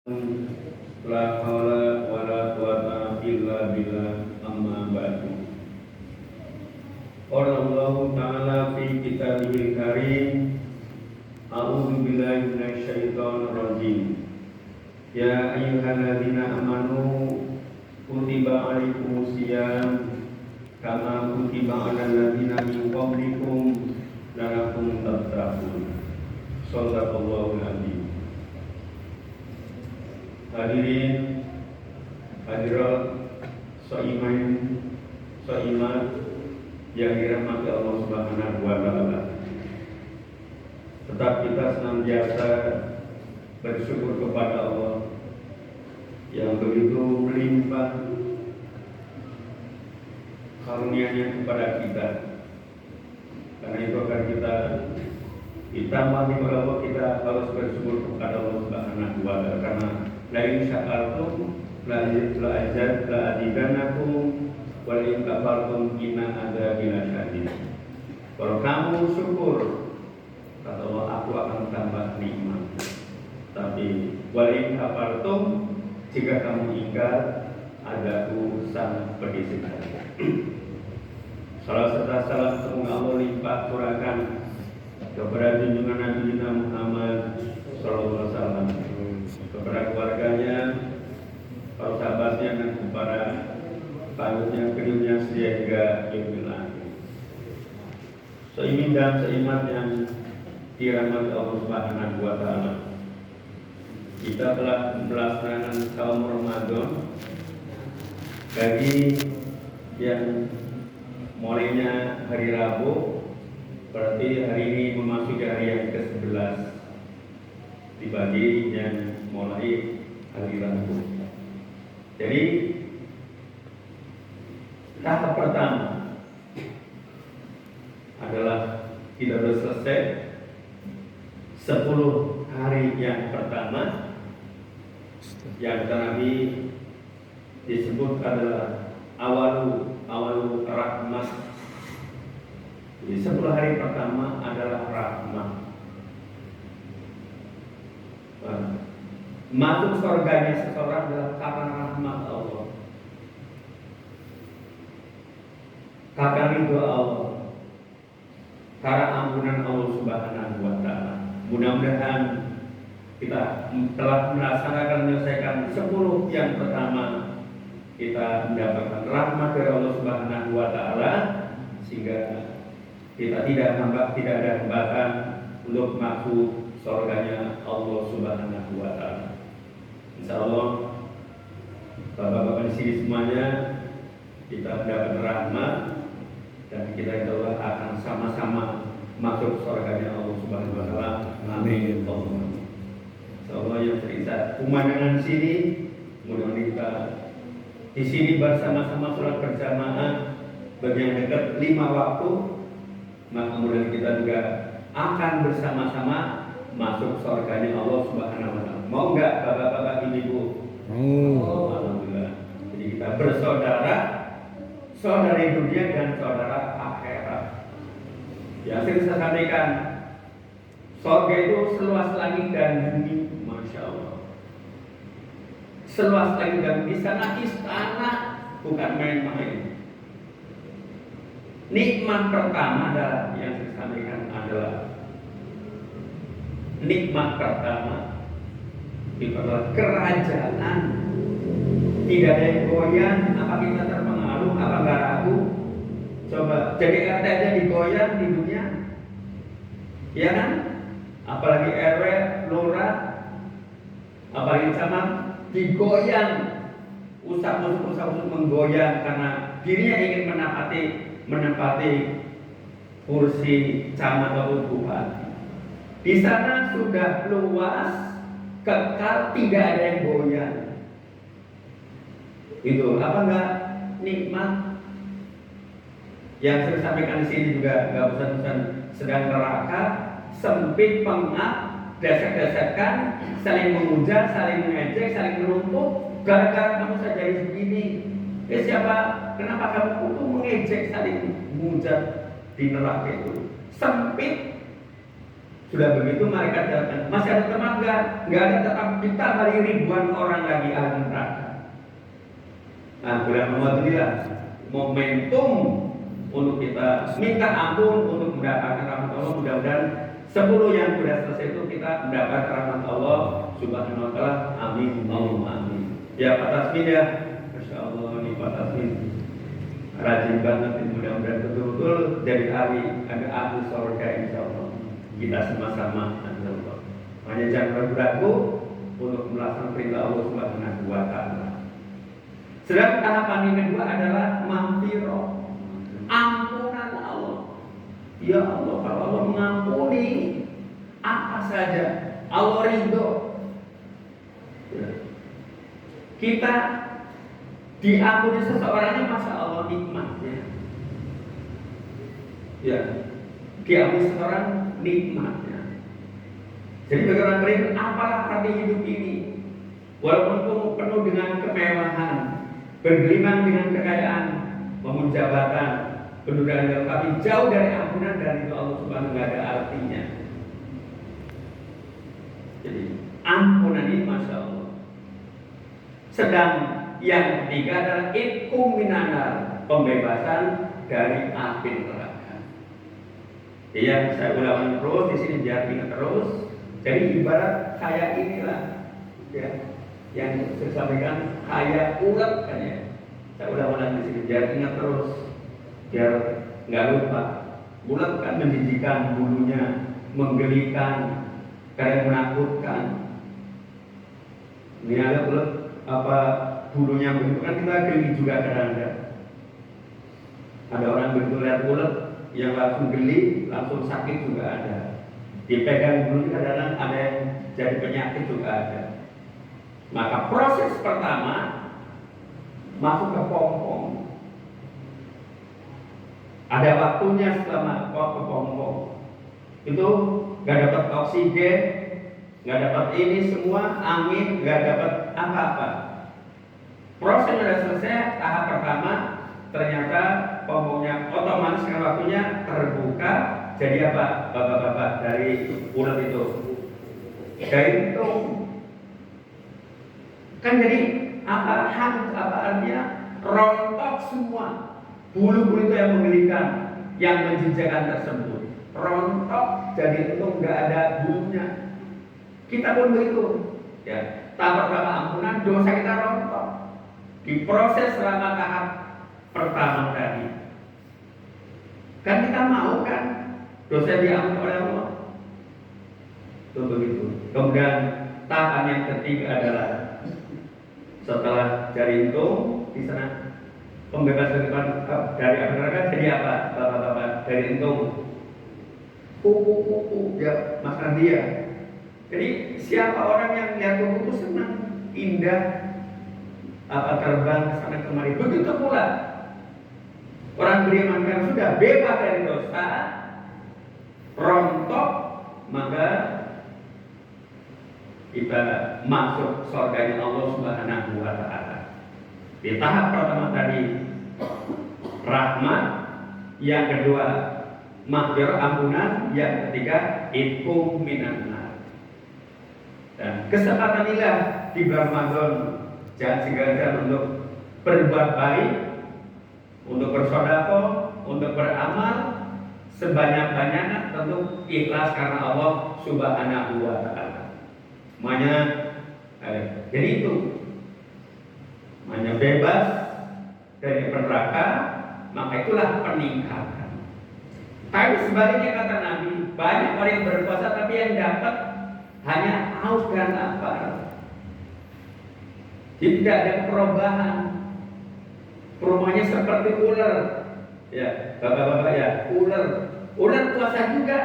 La haula wala quwwata illa billah amma ba'du. Qala Allah Ta'ala fi kitabihil karim. A'udzu billahi minasy syaithanir rajim. Ya ayyuhalladzina amanu kutiba 'alaikumus syiyam kama kutiba 'alal ladzina min qablikum la'allakum tattaqun. Shallallahul adzim. Hadirin hadirat soiman soimat yang dirahmati Allah Subhanahu wa Ta'ala. Tetap kita senantiasa bersyukur kepada Allah yang begitu melimpah karunia-Nya kepada kita. Karena itu akan kita ditambah oleh Allah, kita harus bersyukur kepada Allah Subhanahu wa Ta'ala. Karena la in syakartum la azidanakum wa la in kafartum inna adzabi lasyadid. Kalau kamu syukur, kata Allah, aku akan tambah nikmat. Tapi wa la in kafartum, jika kamu ingkar, adzabu sangat pedih sekali. Salah serta salam semoga Allah limpah curahkan kepada junjungan Nabi Muhammad sallallahu alaihi wasallam, kepada keluarganya, para sahabatnya, dan kepada pengikutnya kedua sehingga yaumil akhir. Seiman dan seiman yang dirahmati Allah Subhanahu wa Ta'ala, kita telah melaksanakan saum Ramadan. Bagi yang mulainya hari Rabu, berarti hari ini memasuki hari yang ke-11 dibagi yang mulai hari Rabu. Jadi tahap pertama adalah kita sudah selesai 10 hari yang pertama, yang Nabi disebut adalah awalu rahmat. Jadi 10 hari pertama adalah rahmat. Masuk surganya seseorang adalah karena rahmat Allah, karena ridho Allah, karena ampunan Allah Subhanahu wa Ta'ala. Mudah-mudahan kita telah melaksanakan menyelesaikan 10 yang pertama, kita mendapatkan rahmat dari Allah Subhanahu wa Ta'ala, sehingga kita tidak ada hambatan untuk masuk surganya Allah Subhanahu wa Ta'ala. Insyaallah Bapak-bapak di sini semuanya kita mendapat rahmat, dan kita insyaallah akan sama-sama masuk surganya Allah Subhanahu wa Ta'ala. Amin. Insyaallah yang cerita pemandangan sini, mudah-mudahan kita di sini bersama-sama sholat berjamaah bagi yang dekat 5 waktu, maka kemudian kita juga akan bersama-sama masuk surganya Allah Subhanahu wa Ta'ala. Mau enggak bapak-bapak ibu-ibu? Alhamdulillah. Jadi kita bersaudara, saudara dunia dan saudara akhirat. Yang sering saya sampaikan, surga itu seluas langit dan bumi, masya Allah. Seluas langit dan bumi, sana istana, bukan main-main. Nikmat pertama adalah yang saya sampaikan adalah nikmat pertama itu adalah kerajaan. Tidak ada yang goyang. Apa kita terpengaruh? Apa nggak ragu? Coba jadi RT aja digoyang di dunia, ya kan? Apalagi RW, lurah, apalagi camat digoyang, usah-usah menggoyang karena dirinya ingin menempati kursi camat atau bupati. Di sana sudah luas, kekal, tidak ada yang goyang. Itu apa enggak nikmat? Yang saya sampaikan di sini juga enggak bosan-bosan. Sedang neraka, sempit, pengap, desek-desekan, saling memuja, saling mengejek, saling menumpuk. Gara-gara kamu saja jadi begini. Siapa? Kenapa kamu untuk mengejek, saling memuja di neraka itu? Sempit, Sudah begitu malaikat datang, masih ada teman nggak? Nggak ada, tetap kita balik ribuan orang lagi ahli neraka. Nah, bulan Ramadan inilah momentum untuk kita minta ampun untuk mendapatkan rahmat Allah. Mudah-mudahan 10 yang sudah selesai itu kita mendapat rahmat Allah Subhanahu wa taala. Amin. Allahumma amin. Ya, Pak Tasmin ya. Masya Allah nih Pak Tasmin. Rajin banget, mudah-mudahan betul-betul jadi ahli surga insyaallah. Kita sama-sama insyaallah. Hanya jangan ragu untuk melaksanakan perintah Allah Subhanahu wa taala. Sedang tahapan yang kedua adalah maghfirah, ampunan Allah. Ya Allah, kalau Allah mengampuni apa saja, Allah ridho. Kita diampuni seseorangnya, masa Allah nikmatnya. Ya, diampuni seseorang nikmatnya. Jadi bagi orang beriman, apalah arti hidup ini? Walaupun penuh dengan kemewahan, bergelimang dengan kekayaan, mempunyai jabatan, pendudukan, tapi jauh dari ampunan dari itu Allah Subhanahu nggak ada artinya. Jadi ampunan ini masya Allah. Sedang yang ketiga adalah itqum minanar, pembebasan dari api neraka. Yang saya ulangi terus di sini biar ingat terus. Jadi ibarat kayak inilah, ya, yang saya sampaikan kayak ulat kan ya. Saya ulang-ulang di sini biar ingat terus, biar nggak lupa. Ulat kan menjijikan, bulunya menggelikan, kadang menakutkan. Ini ada ulat apa bulunya begitu kan kita geli juga kadang-kadang. Ada orang begitu lihat ulat yang langsung geli, langsung sakit juga ada. Dipegang bulu kadang-kadang ada yang jadi penyakit juga ada. Maka proses pertama masuk ke pompong. Ada waktunya setelah masuk ke pompong. Itu nggak dapat oksigen, nggak dapat ini semua, angin, nggak dapat apa-apa. Proses sudah selesai, tahap pertama ternyata pompongnya otomatis kan waktunya terbuka. Jadi apa, bapak-bapak dari ulat itu? Gantung. Kan jadi apa artinya rontok semua bulu-bulu itu yang menggelikan, yang menjijikan tersebut rontok, jadi itu nggak ada bulunya. Kita pun begitu, ya. Tahap pertama ampunan, dosa kita rontok. Diproses selama tahap pertama tadi. Kan kita mau kan dosa diampuni oleh Allah. Itu begitu. Kemudian tahapan yang ketiga adalah setelah jari itu di sana pembebasan dari api neraka jadi apa, bapak-bapak? Dari itu kuku ya makan dia. Jadi siapa orang yang lihat kuku itu senang, indah, apa terbang ke sana kemari. Begitu pula orang beriman yang sudah bebas dari dosa, rontok, maka kita masuk surganya Allah Subhanahu wa taala. Di tahap pertama tadi rahmat, yang kedua maghfirah ampunan, yang ketiga itqum minan nar. Dan kesempatan inilah di bulan Ramadan jangan segan-segan untuk berbuat baik, untuk bersedekah, untuk beramal sebanyak-banyaknya, tentu ikhlas karena Allah Subhanahu wa taala. Makanya jadi itu makanya bebas dari neraka, maka itulah peningkatan. Tapi sebaliknya kata Nabi, banyak orang yang berpuasa tapi yang dapat hanya haus dan lapar. Jadi tidak ada perubahan. Perubahannya seperti ular. Ya, bapak-bapak ya, ular puasa juga.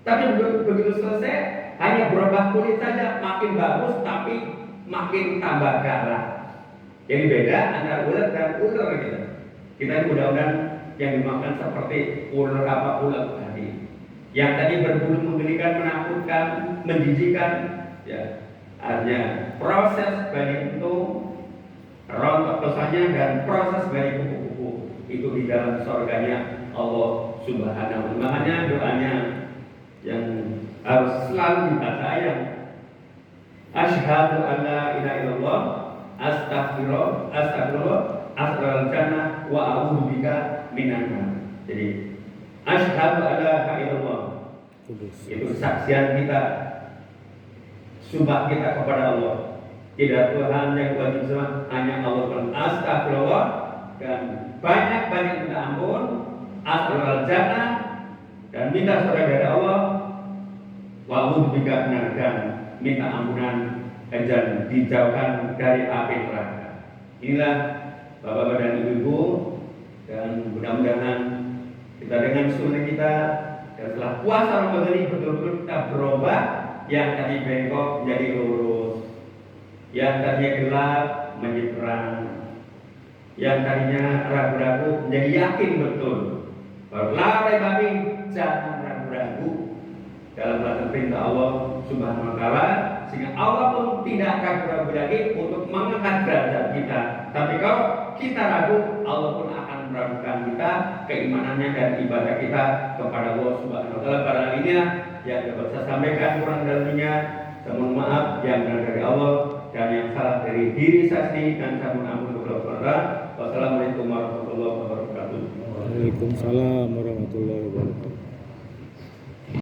Tapi begitu selesai hanya berubah kulit saja, makin bagus tapi makin tambah galak. Jadi beda antara ular dan ular gitu. Kita mudah-mudahan yang dimakan seperti ular tadi. Yang tadi berbulu menggelikan, menakutkan, menjijikan, ya. Artinya proses dari itu rontok dosanya dan proses dari kuku-kuku itu di dalam surganya Allah Subhanahu wa taala. Makanya doanya yang harus selalu dibaca yang asyhadu an la ilaha illallah astagfirullah asrul jannah wa a'udzubika minan nar. Jadi asyhadu an la ilaha illallah itu kesaksian kita, sumpah kita kepada Allah. Tidak Tuhan yang wajib sembah, hanya Allah. Astagfirullah, dan banyak-banyak minta ampun, asrul jannah, dan minta surga dari Allah, wa a'udzubika minan nar, minta ampunan dan dijauhkan dari api neraka. Inilah Bapak-bapak dan Ibu-ibu, dan mudah-mudahan kita dengan sunnah kita dan setelah puasa Ramadan ini betul-betul kita berubah, yang tadi bengkok menjadi lurus, yang tadinya gelap menjadi terang, yang tadinya ragu-ragu menjadi yakin betul. Berlari babi, jangan ragu-ragu dalam melaksanakan perintah Allah Subhanahu wa taala, sehingga Allah pun tidak ragu-ragu lagi untuk mengangkat derajat kita. Tapi kalau kita ragu, Allah pun akan meragukan kita, keimanannya dan ibadah kita kepada Allah Subhanahu wa taala. Pada hal ini yang dapat saya sampaikan, kurang dan lebihnya saya mohon maaf, yang benar dari Allah dan yang salah dari diri saya sendiri, dan saya mohon ampun kepada Allah. Wassalamualaikum warahmatullahi wabarakatuh. Waalaikumsalam warahmatullahi wabarakatuh.